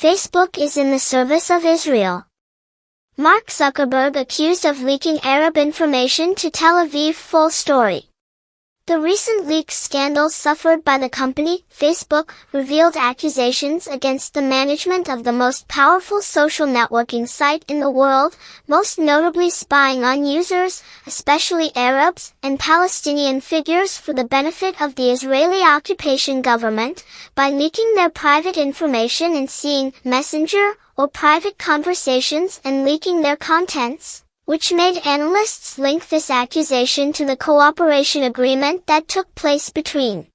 Facebook is in the service of Israel. Mark Zuckerberg accused of leaking Arab information to Tel Aviv. Full story. The recent leaks scandals suffered by the company, Facebook, revealed accusations against the management of the most powerful social networking site in the world, most notably spying on users, especially Arabs and Palestinian figures for the benefit of the Israeli occupation government, by leaking their private information and seeing messenger or private conversations and leaking their contents, which made analysts link this accusation to the cooperation agreement that took place between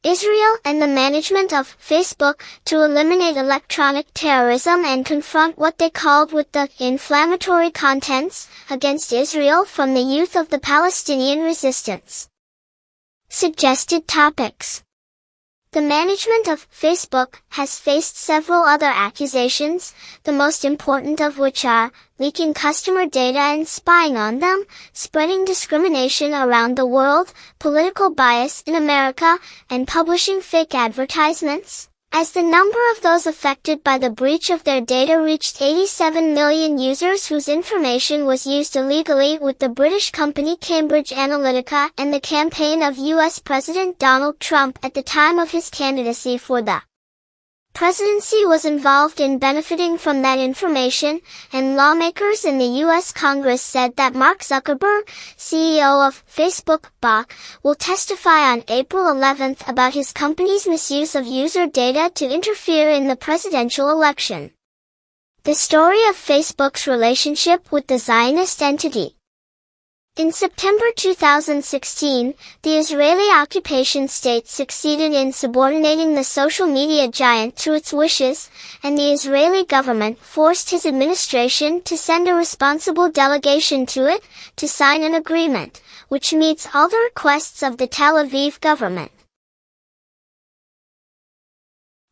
Israel and the management of Facebook to eliminate electronic terrorism and confront what they called with the inflammatory contents against Israel from the youth of the Palestinian resistance. Suggested topics. The management of Facebook has faced several other accusations, the most important of which are leaking customer data and spying on them, spreading discrimination around the world, political bias in America, and publishing fake advertisements. As the number of those affected by the breach of their data reached 87 million users whose information was used illegally with the British company Cambridge Analytica and the campaign of US President Donald Trump at the time of his candidacy for the presidency was involved in benefiting from that information, and lawmakers in the U.S. Congress said that Mark Zuckerberg, CEO of Facebook, will testify on April 11 about his company's misuse of user data to interfere in the presidential election. The story of Facebook's relationship with the Zionist entity. In September 2016, the Israeli occupation state succeeded in subordinating the social media giant to its wishes, and the Israeli government forced his administration to send a responsible delegation to it, to sign an agreement, which meets all the requests of the Tel Aviv government.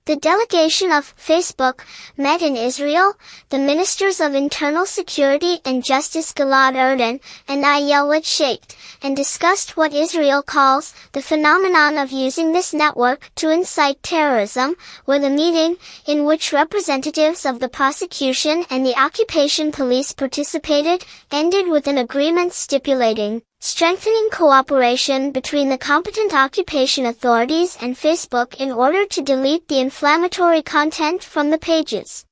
The delegation of Facebook met in Israel, the Ministers of Internal Security and Justice Gilad Erdan and Ayelet Shaked, and discussed what Israel calls the phenomenon of using this network to incite terrorism, where the meeting, in which representatives of the prosecution and the occupation police participated, ended with an agreement stipulating strengthening cooperation between the competent occupation authorities and Facebook in order to delete the inflammatory content from the pages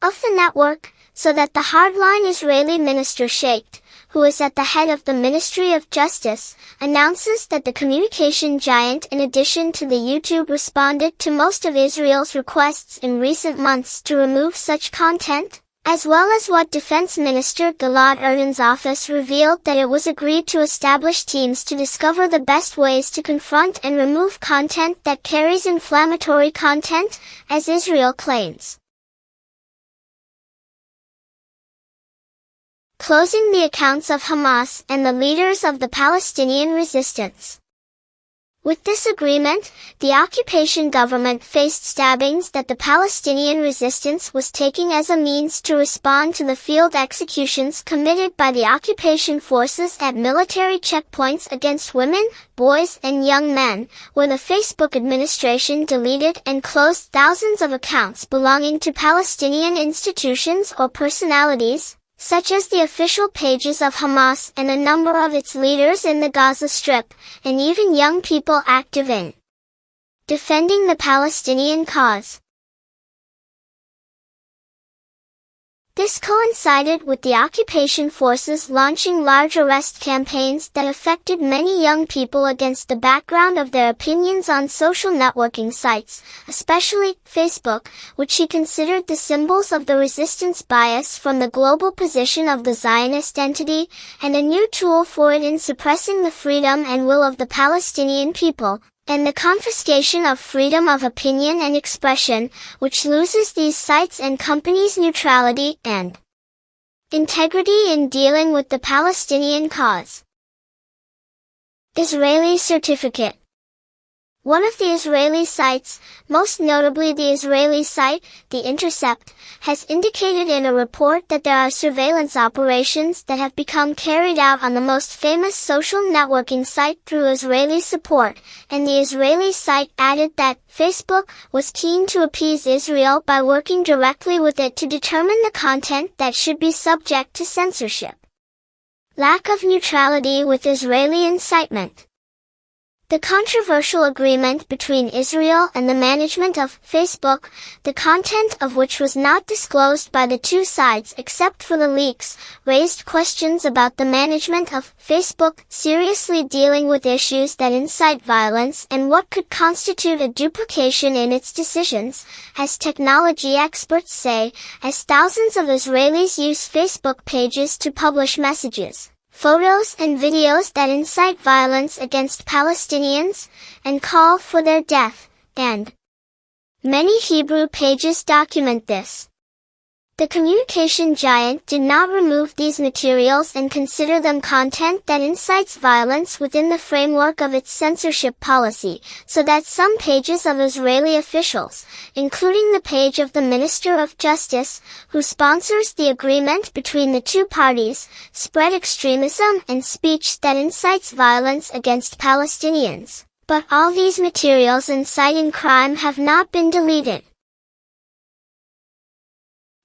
of the network, so that the hardline Israeli minister Shaked, who is at the head of the Ministry of Justice, announces that the communication giant, in addition to the YouTube, responded to most of Israel's requests in recent months to remove such content, as well as what Defense Minister Gilad Erdan's office revealed that it was agreed to establish teams to discover the best ways to confront and remove content that carries inflammatory content, as Israel claims. Closing the accounts of Hamas and the leaders of the Palestinian resistance. With this agreement, the occupation government faced stabbings that the Palestinian resistance was taking as a means to respond to the field executions committed by the occupation forces at military checkpoints against women, boys, and young men, where the Facebook administration deleted and closed thousands of accounts belonging to Palestinian institutions or personalities, such as the official pages of Hamas and a number of its leaders in the Gaza Strip, and even young people active in defending the Palestinian cause. This coincided with the occupation forces launching large arrest campaigns that affected many young people against the background of their opinions on social networking sites, especially Facebook, which he considered the symbols of the resistance bias from the global position of the Zionist entity, and a new tool for it in suppressing the freedom and will of the Palestinian people, and the confiscation of freedom of opinion and expression, which loses these sites and companies' neutrality and integrity in dealing with the Palestinian cause. Israeli certificate. One of the Israeli sites, most notably the Israeli site, The Intercept, has indicated in a report that there are surveillance operations that have become carried out on the most famous social networking site through Israeli support, and the Israeli site added that Facebook was keen to appease Israel by working directly with it to determine the content that should be subject to censorship. Lack of neutrality with Israeli incitement. The controversial agreement between Israel and the management of Facebook, the content of which was not disclosed by the two sides except for the leaks, raised questions about the management of Facebook seriously dealing with issues that incite violence and what could constitute a duplication in its decisions, as technology experts say, as thousands of Israelis use Facebook pages to publish messages, photos and videos that incite violence against Palestinians, and call for their death, and many Hebrew pages document this. The communication giant did not remove these materials and consider them content that incites violence within the framework of its censorship policy, so that some pages of Israeli officials, including the page of the Minister of Justice, who sponsors the agreement between the two parties, spread extremism and speech that incites violence against Palestinians. But all these materials inciting crime have not been deleted.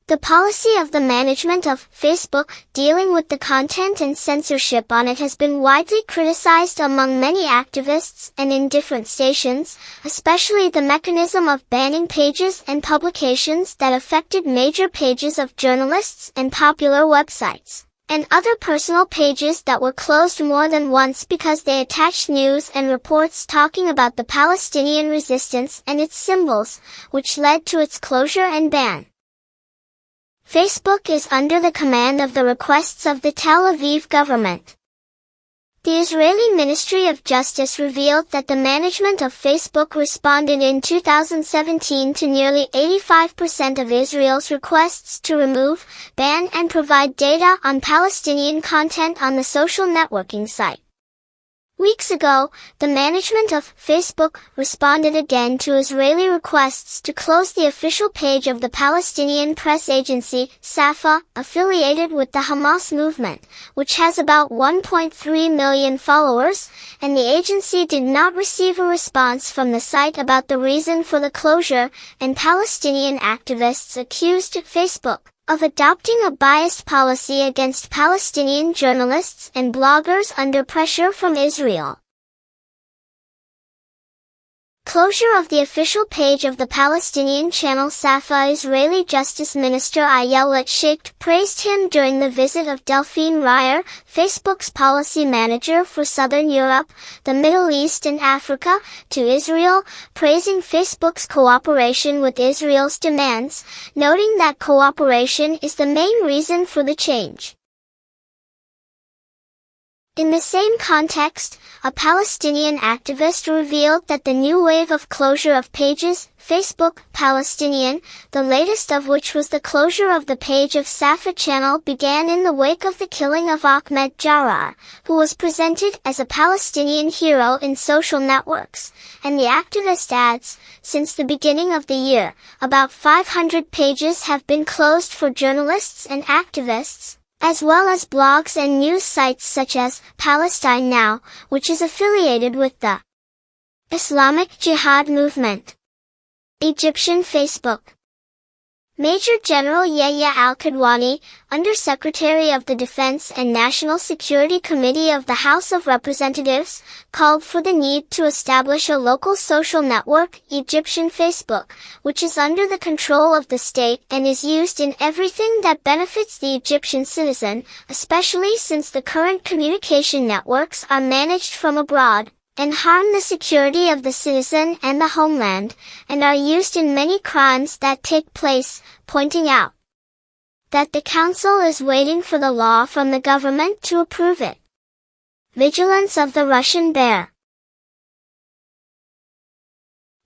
The policy of the management of Facebook dealing with the content and censorship on it has been widely criticized among many activists and in different stations, especially the mechanism of banning pages and publications that affected major pages of journalists and popular websites, and other personal pages that were closed more than once because they attached news and reports talking about the Palestinian resistance and its symbols, which led to its closure and ban. Facebook is under the command of the requests of the Tel Aviv government. The Israeli Ministry of Justice revealed that the management of Facebook responded in 2017 to nearly 85% of Israel's requests to remove, ban and provide data on Palestinian content on the social networking site. Weeks ago, the management of Facebook responded again to Israeli requests to close the official page of the Palestinian press agency, Safa, affiliated with the Hamas movement, which has about 1.3 million followers, and the agency did not receive a response from the site about the reason for the closure, and Palestinian activists accused Facebook of adopting a biased policy against Palestinian journalists and bloggers under pressure from Israel. Closure of the official page of the Palestinian channel Safa. Israeli Justice Minister Ayelet Sheikh praised him during the visit of Delphine Reier, Facebook's policy manager for Southern Europe, the Middle East and Africa, to Israel, praising Facebook's cooperation with Israel's demands, noting that cooperation is the main reason for the change. In the same context, a Palestinian activist revealed that the new wave of closure of pages, Facebook Palestinian, the latest of which was the closure of the page of Safa channel, began in the wake of the killing of Ahmed Jarrar, who was presented as a Palestinian hero in social networks, and the activist adds, since the beginning of the year, about 500 pages have been closed for journalists and activists, as well as blogs and news sites such as Palestine Now, which is affiliated with the Islamic Jihad movement. Egyptian Facebook. Major General Yahya al-Qadwani, Under-Secretary of the Defense and National Security Committee of the House of Representatives, called for the need to establish a local social network, Egyptian Facebook, which is under the control of the state and is used in everything that benefits the Egyptian citizen, especially since the current communication networks are managed from abroad, and harm the security of the citizen and the homeland, and are used in many crimes that take place, pointing out that the council is waiting for the law from the government to approve it. Vigilance of the Russian bear.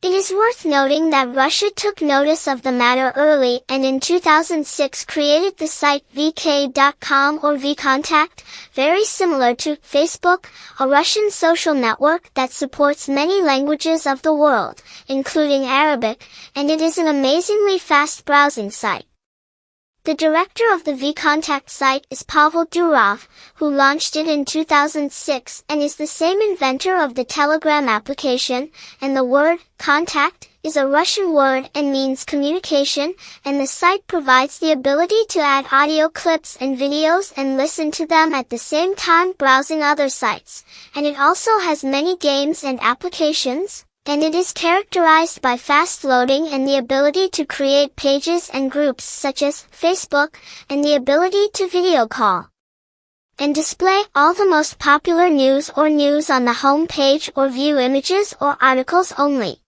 It is worth noting that Russia took notice of the matter early and in 2006 created the site vk.com or vkontact, very similar to Facebook, a Russian social network that supports many languages of the world, including Arabic, and it is an amazingly fast browsing site. The director of the vkontact site is Pavel Durov, who launched it in 2006 and is the same inventor of the Telegram application, and the word contact is a Russian word and means communication, and the site provides the ability to add audio clips and videos and listen to them at the same time browsing other sites, and it also has many games and applications. And it is characterized by fast loading and the ability to create pages and groups such as Facebook, and the ability to video call and display all the most popular news on the home page or view images or articles only.